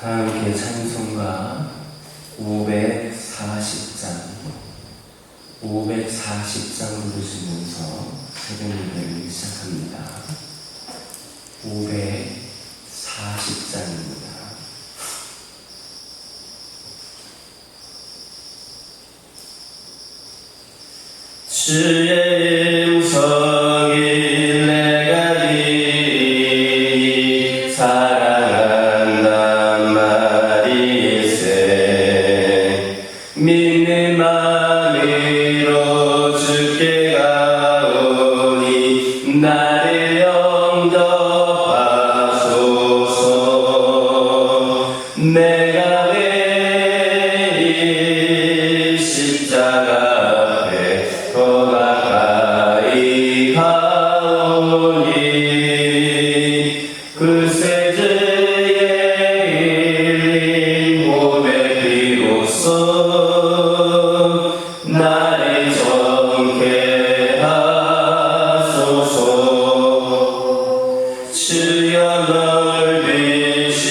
다 함께 찬송가 540장 부르시면서 새벽 예배를 시작합니다. 540장입니다. 주의 음성이 내가 이 사랑한단 말일세 믿는 마음으로 주께 가오니 나를 영접하소서. 내가 매일 십자가 앞에 더 가까이 가오니 그새 주의 흘린 고백 비로소 나를 정케 하소서. 주여 넓으신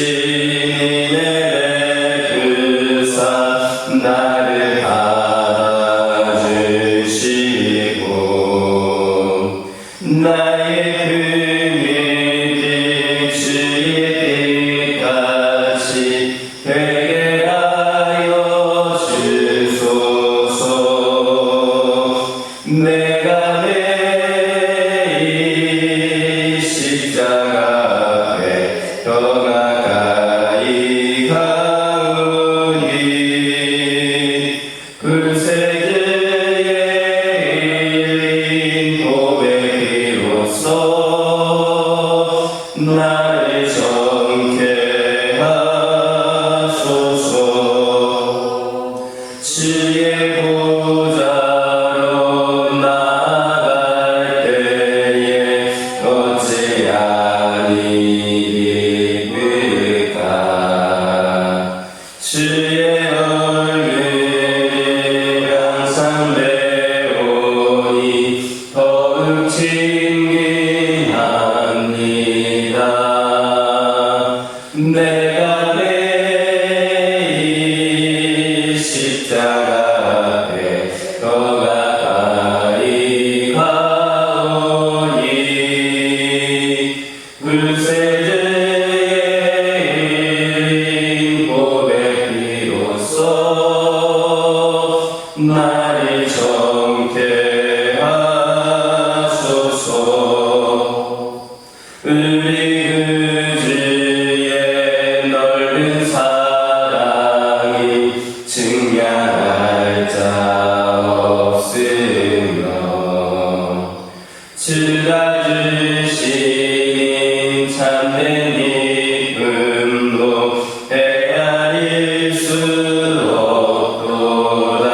은혜를 베푸사 나를 받아주시고 나의 금일들 주의 뜻같이 되게 하여 주소서. 내가 매일 십자가 앞에 더 가까이 가오니 그새 주의 흘린 고백 비로소 나를 정케 하소서. 주의 보좌로 나아갈 때에 어찌하니 기쁠까. 주의 얼굴을 항상 배우니 더욱 친근합니다. 내가 매일 십자가 앞에 더 가까이 가오니 그새 주의 흘린 고백 비로소 나를 정케 하소서. 우리 그 주의 넓은 사랑이 증명할 자 없으며 주가 주신 참된 기쁨도 헤아릴 수 없도다.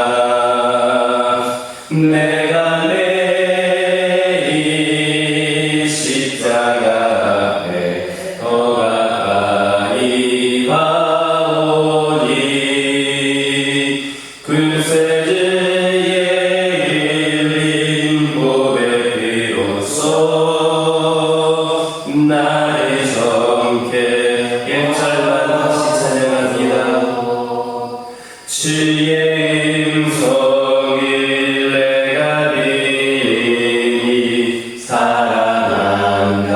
내가 매일 십자가 앞에 더 가까이 가오니 그새 주의 흘린 고백 비로소 나를 정케. 옛절만 다시 찬양합니다. 주의 음성을 내가 들으니 사랑한단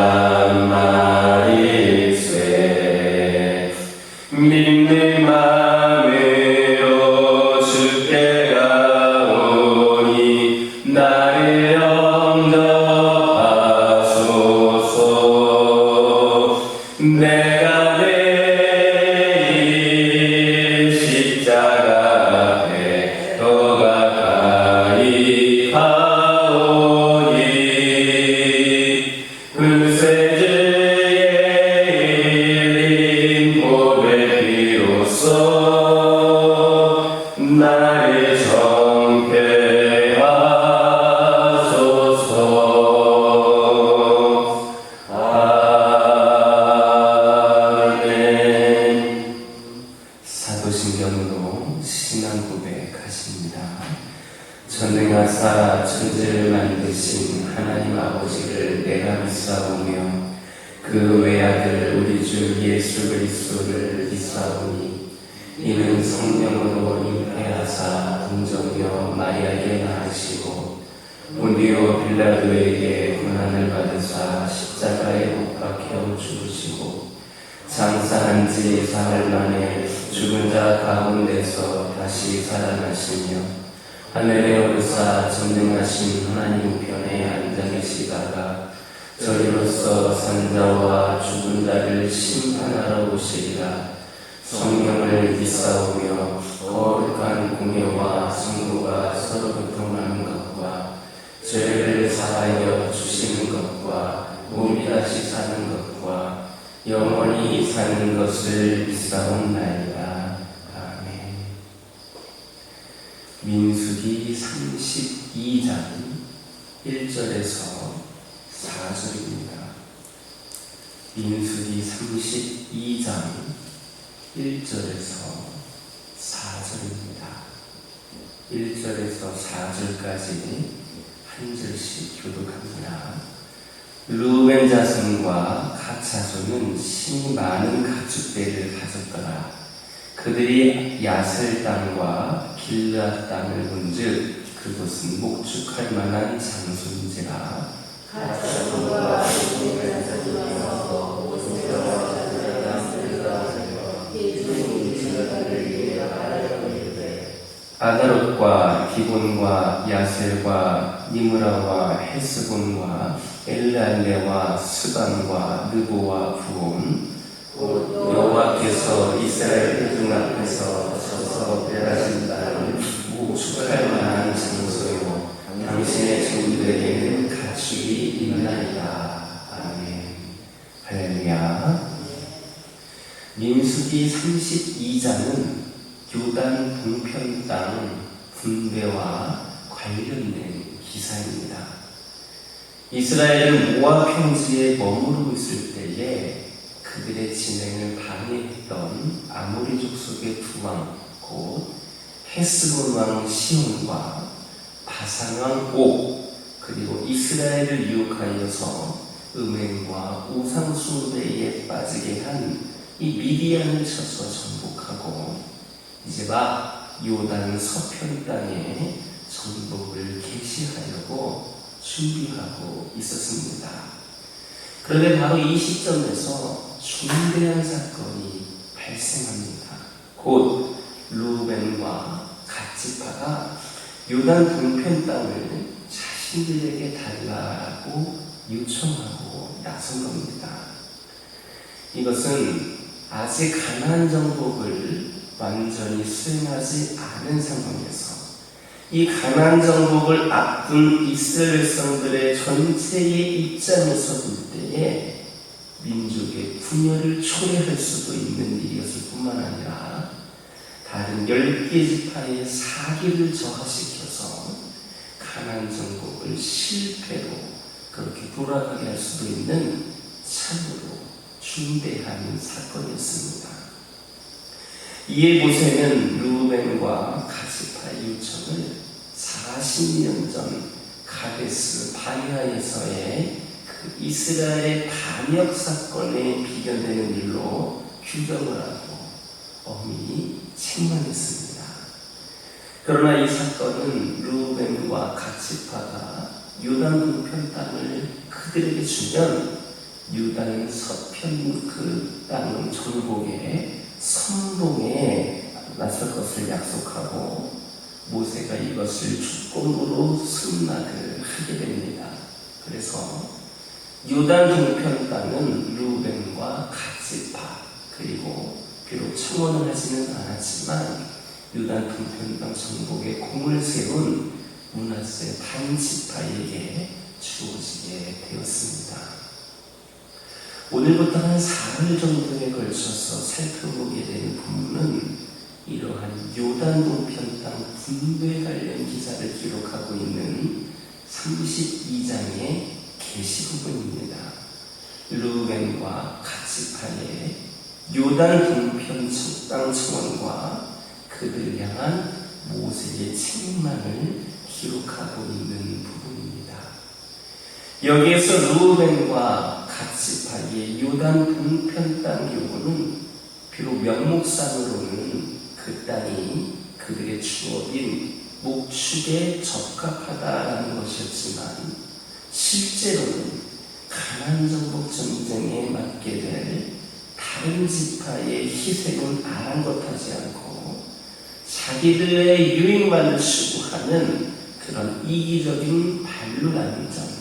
말일세 믿는 마음으로 주께 가오니 나를 영접하소서. 내가 매일 십자가 앞에 더 가까이 가오니 그새 주의 흘린 고백 비로소 나를 정케 하소서. 아멘. 사도신경으로 신앙 고백하십니다. 전능하사 천지를 만드신 하나님 아버지를 내가 믿사오며 그 외아들 아들 우리 주 예수 그리스도를 믿사오니 이는 성령으로 잉태하사 동정녀 마리아에게 낳으시고 본디오 빌라도에게 고난을 받으사 십자가에 못 박혀 죽으시고 장사한 지 사흘 만에 죽은 자 가운데서 다시 살아나시며 하늘에 오르사 전능하신 하나님 편에 앉아 계시다가 저희로서 산자와 죽은 자를 심판하러 오시리라. 성령을 믿사오며 거룩한 공예와 성도가 서로 교통하는 것과 죄를 사하여 주시는 것과 몸이 다시 사는 것과 영원히 사는 것을 믿사옵나이다. 아멘. 민수기 32장 1절에서 4절입니다. 민수기 32장 1절에서 4절입니다. 1절에서 4절까지 한 절씩 교독합니다. 루벤 자손과 갓 자손은 심히 많은 가축대를 가졌더라. 그들이 야셀 땅과 길르앗 땅을 본즉 그곳은 목축할 만한 장소인지라. 갓 자손과 루벤 자손에서 모든 아다롯과 기본과 야셀과 니므라와 헤스본과 엘랄레와 스반과 느보와 부온 여호와께서 이스라엘 회중 앞에서 서서 멸하신 땅을 목축할 만한 장소요 당신의 종들에게는 가축이 있나이다. 아멘. 할렐루야. 민수기 32장은 요단 동편 땅 분배와 관련된 기사입니다. 이스라엘은 모압 평지에 머무르고 있을 때에 그들의 진행을 방해했던 아모리 족속의 두 왕, 곧 헤스본 왕 시온과 바산 왕 옥, 그리고 이스라엘을 유혹하여서 음행과 우상 숭배에 빠지게 한 이 미디안을 쳐서 정복하고 이제 막 요단 서편 땅에 정복을 개시하려고 준비하고 있었습니다. 그런데 바로 이 시점에서 중대한 사건이 발생합니다. 곧 루벤과 갓지파가 요단 동편 땅을 자신들에게 달라고 요청하고 나선 겁니다. 이것은 아직 가나안 정복을 완전히 수행하지 않은 상황에서 이 가나안 정복을 앞둔 이스라엘 백성들의 전체의 입장에서 볼 때에 민족의 분열을 초래할 수도 있는 일이었을 뿐만 아니라 다른 10개 지파의 사기를 저하시켜서 가나안 정복을 실패로 그렇게 돌아가게 할 수도 있는 참으로 중대한 사건이었습니다. 이에 모세는 루벤과 갓지파의 요청을 40년 전 가데스 바리아에서의 그 이스라엘의 반역 사건에 비견되는 일로 규정을 하고 엄히 책망했습니다. 그러나 이 사건은 루벤과 갓지파가 요단 동편 땅을 그들에게 주면 유다는 서편 그 땅 정복에 선봉에 나설 것을 약속하고 모세가 이것을 주권으로 승낙을 하게 됩니다. 그래서 요단 동편 땅은 루벤과 갓지파 그리고 비록 청원을 하지는 않았지만 요단 동편 땅 정복에 공을 세운 므낫세 반지파에게 주어지게 되었습니다. 오늘부터 한 4일 정도에 걸쳐서 살펴보게 된 부분은 이러한 요단 동편 땅 분배 관련 기사를 기록하고 있는 32장의 계시 부분입니다. 루벤과 갓지파의 요단 동편 땅 청원과 그들을 향한 모세의 책망을 기록하고 있는 부분입니다. 여기에서 루벤과 갓지파의 요단 동편 땅 교훈은 비록 명목상으로는 그 땅이 그들의 추억인 목축에 적합하다라는 것이었지만 실제로는 가나안 정복 전쟁에 맞게 될 다른 지파의 희생은 아랑곳하지 않고 자기들의 유익만을 추구하는 그런 이기적인 반론하는 점,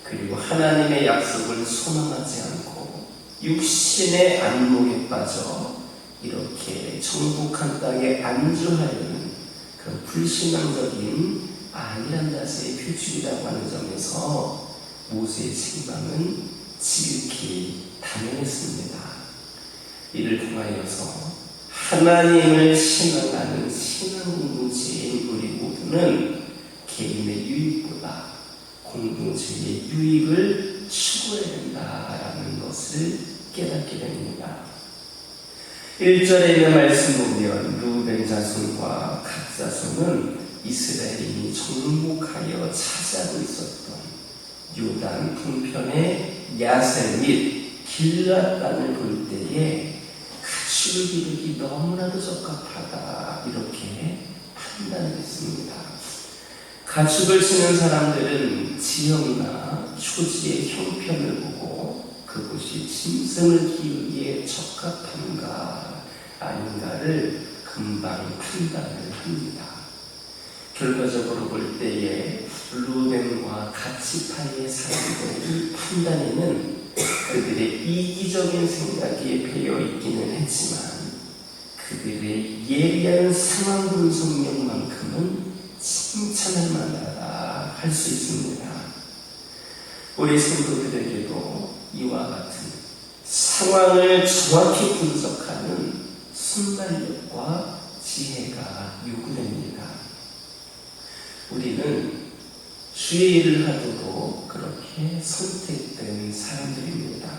그리고 하나님의 약속을 소망하지 않고 육신의 안목에 빠져 이렇게 정복한 땅에 안주하려는 그런 불신앙적인 안일한 자세의 표출이라고 하는 점에서 모세의 책망은 지극히 당연했습니다. 이를 통하여서 하나님을 신앙하는 신앙 공동체인 우리 모두는 개인의 유익보다 공동체의 유익을 추구해야 된다라는 것을 깨닫게 됩니다. 1절에 있는 말씀 보면 루벤 자손과 갓 자손은 이스라엘이 정복하여 차지하고 있었던 요단 동편의 야세 및 길앗 땅을 볼 때에 가축을 기르기 너무나도 적합하다 이렇게 판단했습니다. 가축을 치는 사람들은 지형이나 초지의 형편을 보고 그곳이 짐승을 키우기에 적합한가 아닌가를 금방 판단을 합니다. 결과적으로 볼 때에 루벤과 갓지파의 사람들의 판단에는 그들의 이기적인 생각이 배어 있기는 했지만 그들의 예리한 상황 분석력만큼은 칭찬할 만하다 할 수 있습니다. 우리 성도들에게도 이와 같은 상황을 정확히 분석하는 순발력과 지혜가 요구됩니다. 우리는 주의 일을 하도록 그렇게 선택된 사람들입니다.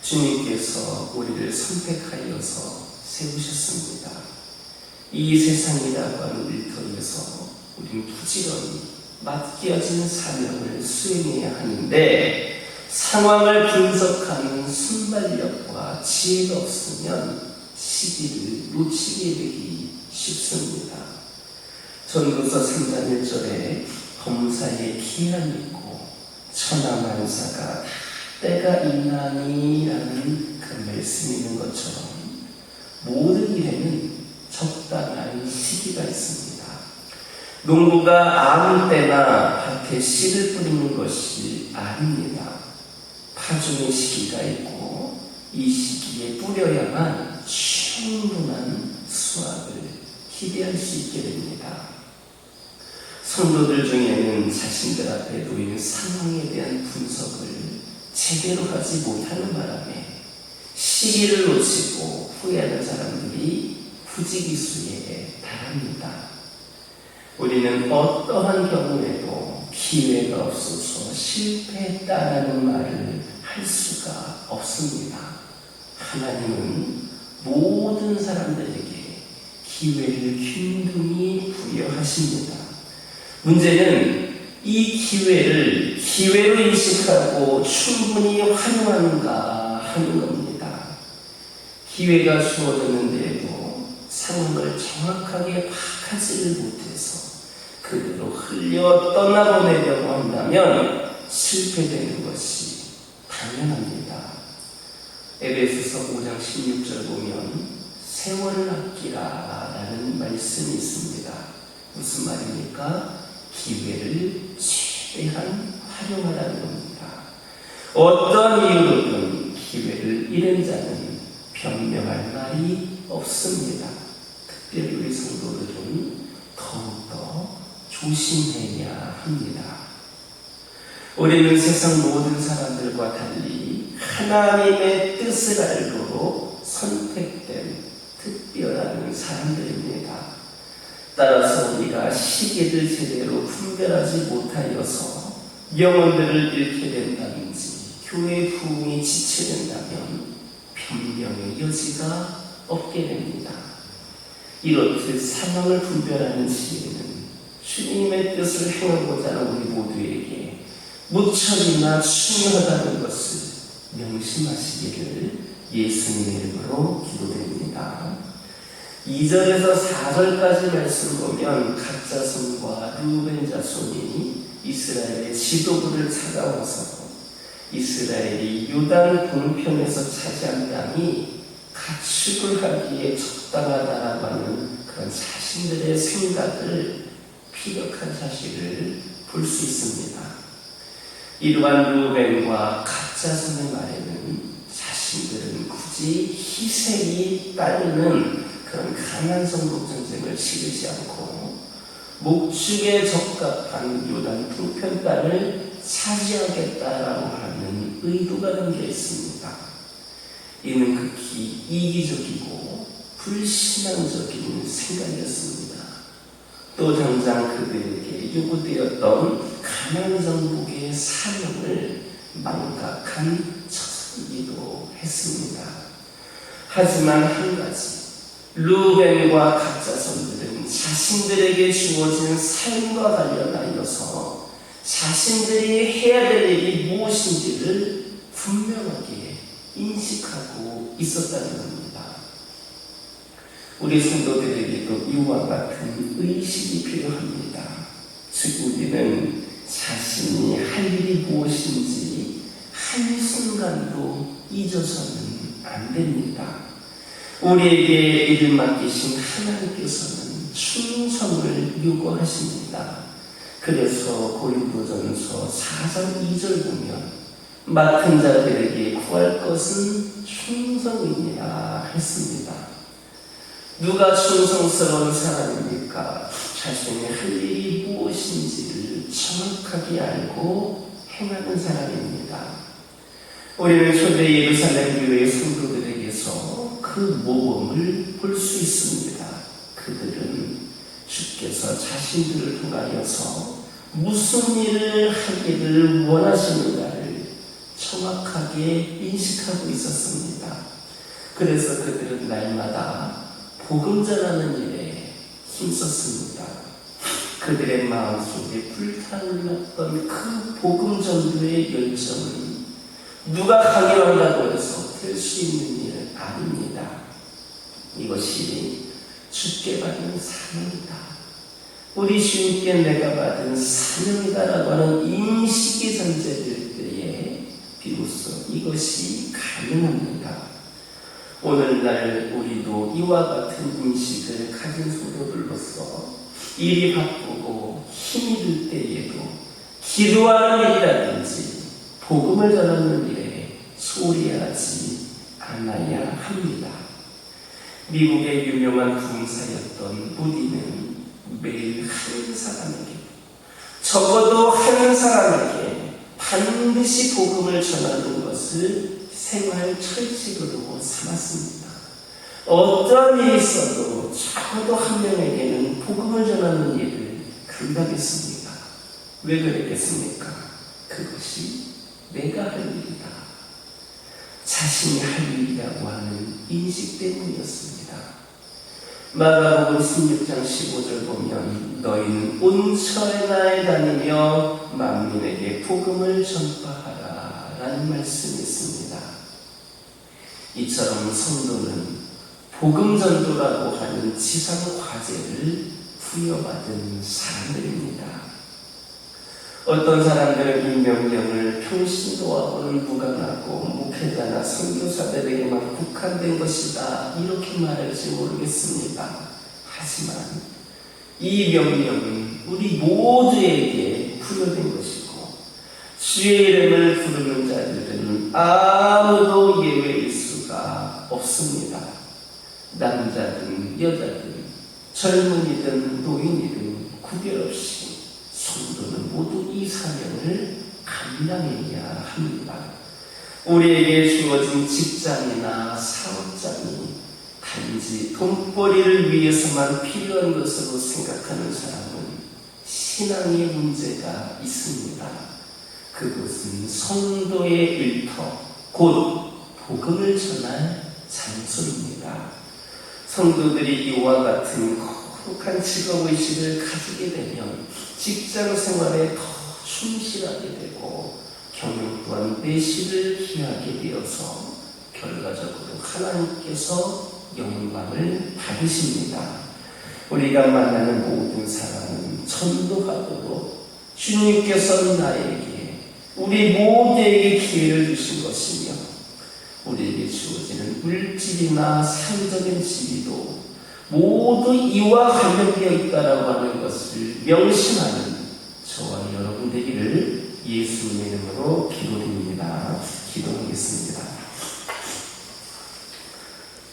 주님께서 우리를 선택하여서 세우셨습니다. 이 세상이라고 하는 일터에서 우리는 부지런히 맡겨진 사명을 수행해야 하는데 상황을 분석하는 순발력과 지혜가 없으면 시기를 놓치게 되기 쉽습니다. 전도서 3장 1절에 범사에 기한이 있고 천하만사가 때가 있나니라는 그런 말씀이 있는 것처럼 모든 일에는 적당한 시기가 있습니다. 농부가 아무 때나 밭에 씨를 뿌리는 것이 아닙니다. 파종의 시기가 있고 이 시기에 뿌려야만 충분한 수확을 기대할 수 있게 됩니다. 성도들 중에는 자신들 앞에 놓인 상황에 대한 분석을 제대로 하지 못하는 바람에 시기를 놓치고 후회하는 사람들이 부지기수에 달합니다. 우리는 어떠한 경우에도 기회가 없어서 실패했다라는 말을 할 수가 없습니다. 하나님은 모든 사람들에게 기회를 균등히 부여하십니다. 문제는 이 기회를 기회로 인식하고 충분히 활용하는가 하는 겁니다. 기회가 주어졌는데도 상황을 정확하게 파악하지를 못해서 그대로 흘려 떠나보내려고 한다면 실패되는 것이 당연합니다. 에베소서 5장 16절 보면 세월을 아끼라 라는 말씀이 있습니다. 무슨 말입니까? 기회를 최대한 활용하라는 겁니다. 어떤 이유로든 기회를 잃은 자는 변명할 말이 없습니다. 특별히 우리 성도들은 더욱더 조심해야 합니다. 우리는 세상 모든 사람들과 달리 하나님의 뜻을 알고 선택된 특별한 사람들입니다. 따라서 우리가 시기를 제대로 분별하지 못하여서 영혼들을 잃게 된다든지 교회 부흥이 지체된다면 변명의 여지가 없게 됩니다. 이렇듯 상황을 분별하는 지혜는 주님의 뜻을 행하고자 하는 우리 모두에게 무척이나 중요하다는 것을 명심하시기를 예수님의 이름으로 기도드립니다. 2절에서 4절까지 말씀 보면 갓 자손과 르우벤 자손이 이스라엘의 지도부를 찾아와서 이스라엘이 요단 동편에서 차지한 땅이 가축을 하기에 적당하다라고 하는 그런 자신들의 생각을 피력한 사실을 볼 수 있습니다. 이러한 르우벤과 갓 자손의 말에는 자신들은 굳이 희생이 따르는 그런 가나안 정복 전쟁을 치르지 않고 목축에 적합한 요단 동편 땅을 차지하겠다라고 하는 의도가 담겨 있습니다. 이는 극히 이기적이고 불신앙적인 생각이었습니다. 또 당장 그들에게 요구되었던 가나안 정복의 사명을 망각한 처사이기도 했습니다. 하지만 한 가지, 르우벤과 갓 자손들은 자신들에게 주어진 삶과 관련하여서 자신들이 해야 될 일이 무엇인지를 분명하게 인식하고 있었다는 겁니다. 우리 성도들에게도 이와 같은 의식이 필요합니다. 즉 우리는 자신이 할 일이 무엇인지 한순간도 잊어서는 안 됩니다. 우리에게 일을 맡기신 하나님께서는 충성을 요구하십니다. 그래서 고린도전서 4장 2절 보면 맡은 자들에게 구할 것은 충성이니라 했습니다. 누가 충성스러운 사람입니까? 자신이 할 일이 무엇인지를 정확하게 알고 행하는 사람입니다. 우리는 초대 예루살렘 교회의 성도들에게서 그 모범을 볼 수 있습니다. 그들은 주께서 자신들을 통하여서 무슨 일을 하기를 원하시는가를 정확하게 인식하고 있었습니다. 그래서 그들은 날마다 복음 전하는 일에 힘썼습니다. 그들의 마음속에 불타올랐던 그 복음 전도의 열정은 누가 강요한다고 해서 될 수 있는 일 아닙니다. 이것이 주께 받은 사명이다. 우리 주님께 내가 받은 사명이다라고 하는 인식이 전제될 때에 비로소 이것이 가능합니다. 오늘날 우리도 이와 같은 인식을 가진 성도들로서 일이 바쁘고 힘이 들 때에도 기도하는 일이라든지 복음을 전하는 일에 소홀히하지 않아야 합니다. 미국의 유명한 부흥사였던 무디는 매일 한 사람에게, 적어도 한 사람에게 반드시 복음을 전하는 것을 생활 철칙으로 삼았습니다. 어떤 일이 있어도 적어도 한 명에게는 복음을 전하는 일을 감당했습니다. 왜 그랬겠습니까? 그것이 내가 할 일이다. 자신이 할 일이라고 하는 인식 때문이었습니다. 마가복음 16장 15절 보면 너희는 온 천하에 다니며 만민에게 복음을 전파하라 라는 말씀이 있습니다. 이처럼 성도는 복음 전도라고 하는 지상 과제를 부여받은 사람들입니다. 어떤 사람들은 이 명령을 평신도하고는 무관하고 목회자나 선교사들에게만 국한된 것이다 이렇게 말할지 모르겠습니다. 하지만 이 명령은 우리 모두에게 부여된 것이고 주의 이름을 부르는 자들은 아무도 예외일 수가 없습니다. 남자든 여자든 젊은이든 노인이든 구별 없이 성도는 모두 이 사명을 감당해야 합니다. 우리에게 주어진 직장이나 사업장이 단지 돈벌이를 위해서만 필요한 것으로 생각하는 사람은 신앙의 문제가 있습니다. 그것은 성도의 일터, 곧 복음을 전할 장소입니다. 성도들이 이와 같은 거룩한 직업의식을 가지게 되면 직장 생활에 더 충실하게 되고 경영 또한 내실을 기하게 되어서 결과적으로 하나님께서 영광을 받으십니다. 우리가 만나는 모든 사람은 전도하도록 주님께서 나에게 우리 모두에게 기회를 주신 것이며 우리에게 주어지는 물질이나 사회적인 지위도 모두 이와 관련되어 있다라고 하는 것을 명심하는 저와 여러분 되기를 예수님의 이름으로 기도드립니다. 기도하겠습니다.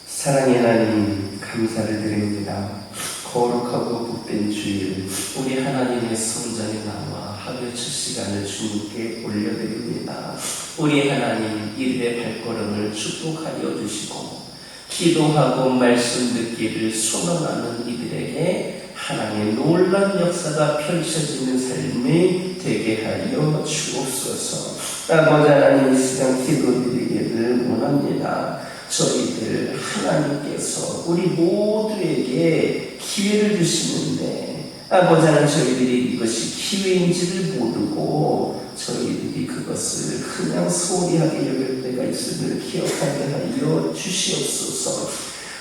사랑의 하나님, 감사를 드립니다. 거룩하고 복된 주일, 우리 하나님의 성전에 나와 하루 첫 시간을 주님께 올려드립니다. 우리 하나님, 이들의 발걸음을 축복하여 주시고 기도하고 말씀 듣기를 소망하는 이들에게 하나님의 놀라운 역사가 펼쳐지는 삶이 되게 하여 주옵소서. 아버지 하나님, 이 시간 기도드리기를 원합니다. 저희들 하나님께서 우리 모두에게 기회를 주시는데 아버지 하나님, 저희들이 이것이 기회인지를 모르고 저희들이 그것을 그냥 소홀히 하게 여길 때가 있음을 기억하게 하여 주시옵소서.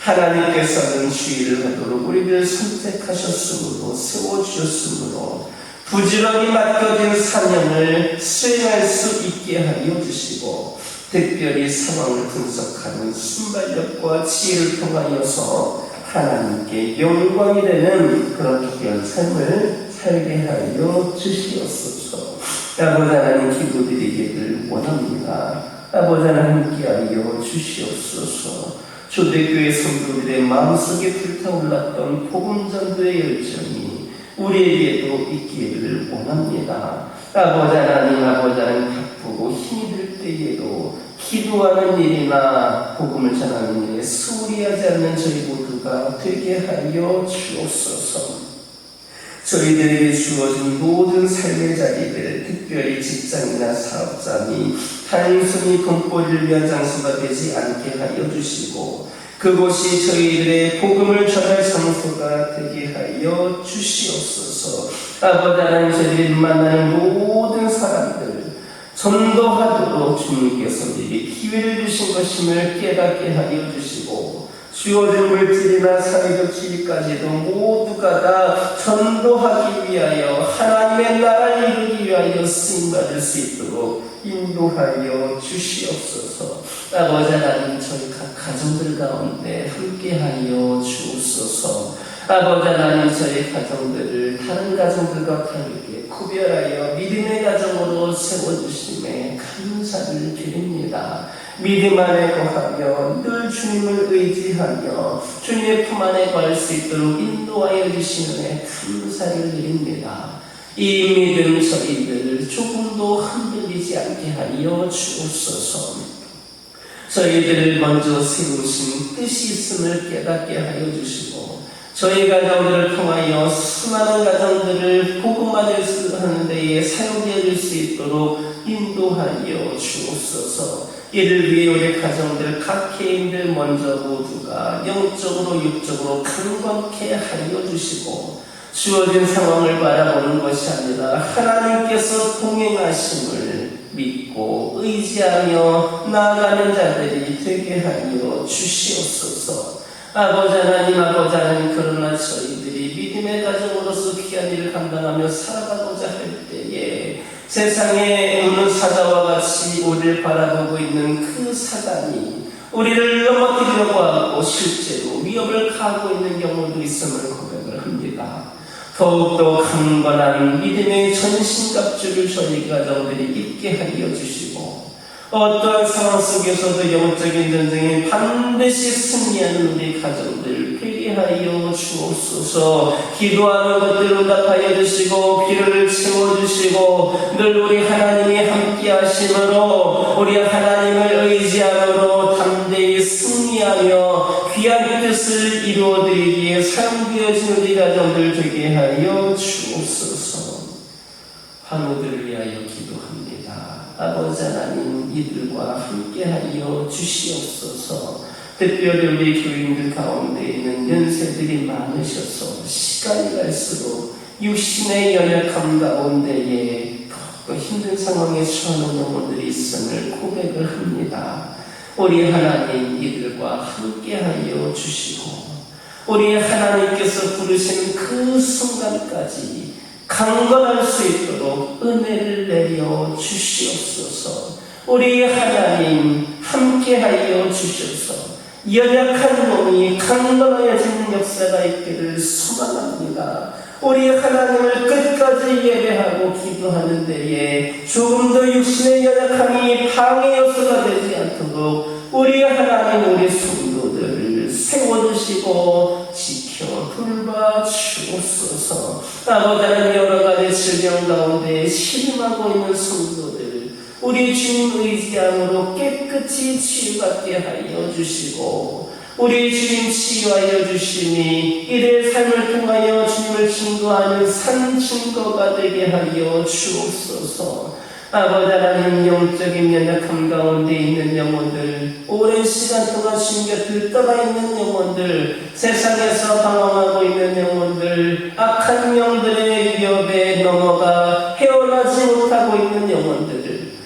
하나님께서는 주의를 하도록 우리를 선택하셨으므로 세워주셨으므로 부지런히 맡겨진 사명을 수행할 수 있게 하여 주시고 특별히 상황을 분석하는 순발력과 지혜를 통하여서 하나님께 영광이 되는 그런 귀한 삶을 살게 하여 주시옵소서. 아버지 하나님, 기도드리기를 원합니다. 아버지 하나님, 함께하여 주시옵소서. 초대교회 성도들의 마음속에 불타올랐던 복음전도의 열정이 우리에게도 있기를 원합니다. 아버지 하나님, 바쁘고 힘이 들 때에도 기도하는 일이나 복음을 전하는 일에 소홀히 하지 않는 저희 모두가 되게 하여 주옵소서. 저희들에게 주어진 모든 삶의 자리들, 특별히 직장이나 사업자 및 단순히 돈벌이를 위한 장소가 되지 않게 하여 주시고 그곳이 저희들의 복음을 전할 장소가 되게 하여 주시옵소서. 아버지 하나님, 저희들이 만나는 모든 사람들 전도하도록 주님께서 우리에게 기회를 주신 것임을 깨닫게 하여 주시고 주어진 물질이나 사회적 지위까지도 모두가 다 전도하기 위하여 하나님의 나라를 이루기 위하여 쓰임받을 수 있도록 인도하여 주시옵소서. 아버지 하나님, 저희 각 가정들 가운데 함께하여 주옵소서. 아버지 하나님, 저희 가정들을 다른 가정들과 다르게 구별하여 믿음의 가정으로 세워주심에 감사를 드립니다. 믿음 안에 거하며 늘 주님을 의지하며 주님의 품 안에 거할 수 있도록 인도하여 주시는에 감사를 드립니다. 이 믿음 저희들 조금도 흔들리지 않게 하여 주옵소서. 저희들을 먼저 세우신 뜻이 있음을 깨닫게 하여 주시고 저희 가정들을 통하여 수많은 가정들을 복음화될 수 하는 데에 사용되어질 수 있도록 인도하여 주옵소서. 이를 위해 우리 가정들 각 개인들 먼저 모두가 영적으로 육적으로 강건케 하여 주시고 주어진 상황을 바라보는 것이 아니라 하나님께서 동행하심을 믿고 의지하며 나아가는 자들이 되게 하여 주시옵소서. 아버지 하나님, 그러나 저희들이 믿음의 가정으로서 귀한 일을 감당하며 살아가고자 할 때에 세상에 오는 사자와 같이 우리를 바라보고 있는 그 사단이 우리를 넘어뜨리려고 하고 실제로 위협을 가하고 있는 경우도 있음을 고백을 합니다. 더욱더 강건한 믿음의 전신갑주를 저희 가정들이 입게 하여 주시고 어떠한 상황 속에서도 영적인 전쟁에 반드시 승리하는 우리 가정들 되게 하여 주옵소서. 기도하는 것들을 응답하여 주시고 필요를 채워주시고 늘 우리 하나님이 함께 하심으로 우리 하나님을 의지함으로 담대히 승리하며 귀한 뜻을 이루어드리기에 사용되어진 우리 가정들 되게 하여 주옵소서. 환우들을 위하여 기도합니다. 아버지 하나님, 이들과 함께하여 주시옵소서. 특별히 우리 교인들 가운데 있는 연세들이 많으셔서 시간이 갈수록 육신의 연약함 가운데에 또 힘든 상황에 처하는 영혼들이 있음을 고백을 합니다. 우리 하나님 이들과 함께하여 주시고 우리 하나님께서 부르시는 그 순간까지 강건할 수 있도록 은혜를 내려 주시옵소서. 우리 하나님 함께하여 주셔서 연약한 몸이 강건해지는 역사가 있기를 소망합니다. 우리 하나님을 끝까지 예배하고 기도하는 데에 조금 더 육신의 연약함이 방해 요소가 되지 않도록 우리 하나님 우리 성도들을 세워주시고 지켜 돌봐주옵소서. 아버지는 여러 가지 질병 가운데 신음하고 있는 성도들 우리 주님 의지함으로 깨끗이 치유받게 하여 주시고 우리 주님 치유하여 주시니 이들의 삶을 통하여 주님을 증거하는 산 증거가 되게 하여 주옵소서. 아버지 하나님 영적인 연약함 가운데 있는 영혼들 오랜 시간 동안 주님 곁을 떠나 있는 영혼들 세상에서 방황하고 있는 영혼들 악한 영들의 위협에 넘어가 헤어나지 못하고 있는 영혼들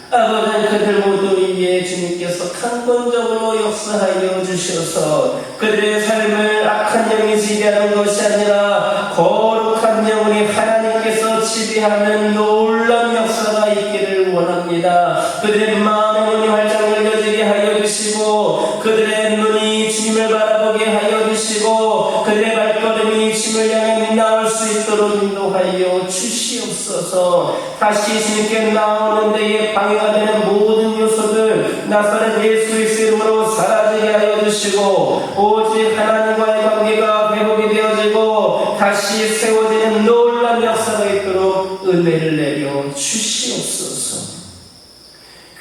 아버지 그들 모두 위에 주님께서 강권적으로 역사하여 주셔서 그들의 삶을 악한 영이 지배하는 것이 아니라 거룩한 영이 하나님께서 지배하는 놀라운 역사가 있기를 원합니다. 그들의 마음의 문이 활짝 열려지게 하여 주시고 그들의 눈이 주님을 바라보게 하여 주시고 그들의 발걸음이 주님을 향해 나올 수 있도록 인도하여 주시옵소서. 다시 주님께 나오는 데에 방해가 되는 모든 요소들 나사렛 예수 그리스도의 이름으로 사라지게 하여 주시고 오직 하나님과의 관계가 회복이 되어지고 다시 세워지는 놀라운 역사가 있도록 은혜를 내려 주시옵소서.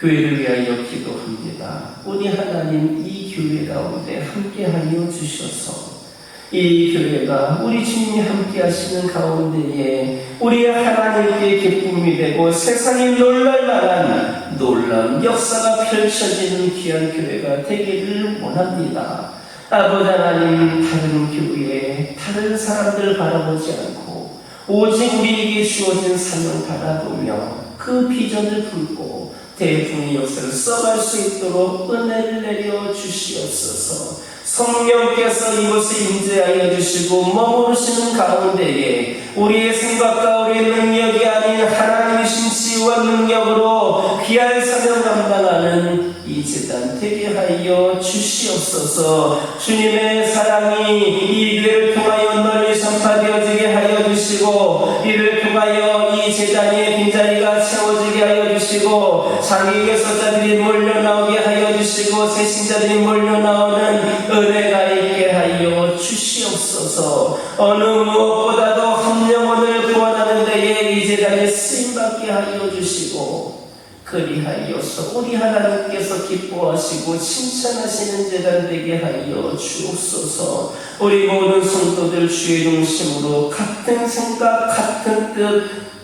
교회를 위하여 기도합니다. 우리 하나님 이 교회 가운데 함께하여 주셔서 이 교회가 우리 주님이 함께 하시는 가운데에 우리 하나님께 기쁨이 되고 세상이 놀랄만한 놀라운 역사가 펼쳐지는 귀한 교회가 되기를 원합니다. 아버지 하나님 다른 교회 다른 사람들 바라보지 않고 오직 우리에게 주어진 삶을 바라보며 그 비전을 품고 대풍의 역사를 써갈 수 있도록 은혜를 내려 주시옵소서. 성령께서 이곳에 임재하여 주시고 머무르시는 가운데에 우리의 생각과 우리의 능력이 아닌 하나님이신 지혜와 능력으로 귀한 사명 감당하는 이 제단 되게 하여 주시옵소서. 주님의 사랑이 이 교회를 통하여 널리 전파되어지게 하여 주시고 이를 통하여 이 제단의 빈자리가 채워지게 하여 주시고 장애 예수자들이 몰려나오게 하여 주시고 새신자들이 몰려나오는 은혜가 있게 하여 주시옵소서. 어느 무엇보다도 한 영혼을 구원하는 데에 이 제단에 쓰임받게 하여 주시고 그리하여서 우리 하나님께서 기뻐하시고 칭찬하시는 제단 되게 하여 주옵소서. 우리 모든 성도들 주의 중심으로 같은 생각 같은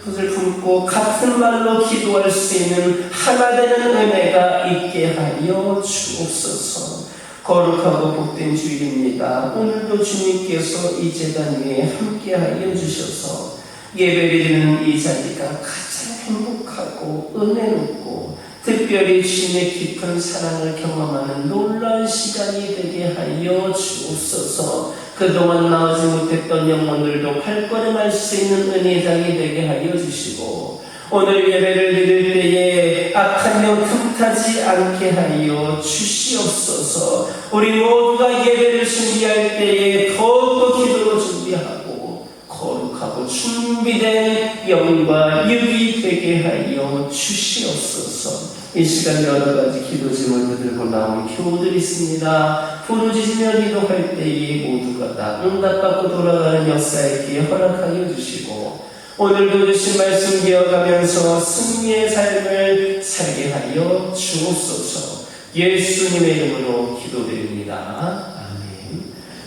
뜻을 품고 같은 말로 기도할 수 있는 하나 되는 은혜가 있게 하여 주옵소서. 거룩하고 복된 주일입니다. 오늘도 주님께서 이 제단 위에 함께하여 주셔서 예배드리는 이 자리가 가장 행복하고 은혜롭고 특별히 주님의 깊은 사랑을 경험하는 놀라운 시간이 되게 하여 주옵소서. 그동안 나오지 못했던 영혼들도 발걸음할 수 있는 은혜장이 되게 하여 주시고 오늘 예배를 드릴 때에 악한 영 틈타지 않게 하여 주시옵소서. 우리 모두가 예배를 준비할 때에 더욱더 기도로 준비하고 거룩하고 준비된 영과 육이 되게 하여 주시옵소서. 이 시간 여러 가지 기도 제목을 들고 나온 교우들이 있습니다. 부르짖으며 기도할 때에 모두가 다 응답받고 돌아가는 역사 있게 허락하여 주시고 오늘도 주신 말씀 기억하면서 승리의 삶을 살게 하여 주옵소서. 예수님의 이름으로 기도드립니다. 아멘.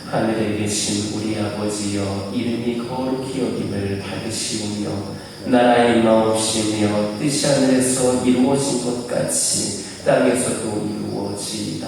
하늘에 계신 우리 아버지여 이름이 거룩히 여김을 받으시오며 나라의 마옵시며 뜻이 하늘에서 이루어진 것 같이 땅에서도 이루어지이다.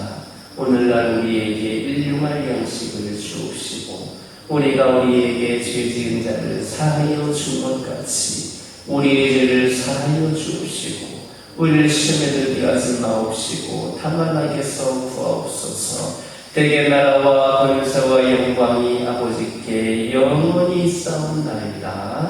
오늘날 우리에게 일용할 양식을 주옵시고 우리가 우리에게 죄 지은 자를 사하여 준 것 같이 우리의 죄를 사하여 주옵시고 우리를 시험에 들게 하지 마옵시고 다만 악에서 구하옵소서. 대개 나라와 권세와 영광이 아버지께 영원히 있사옵나이다.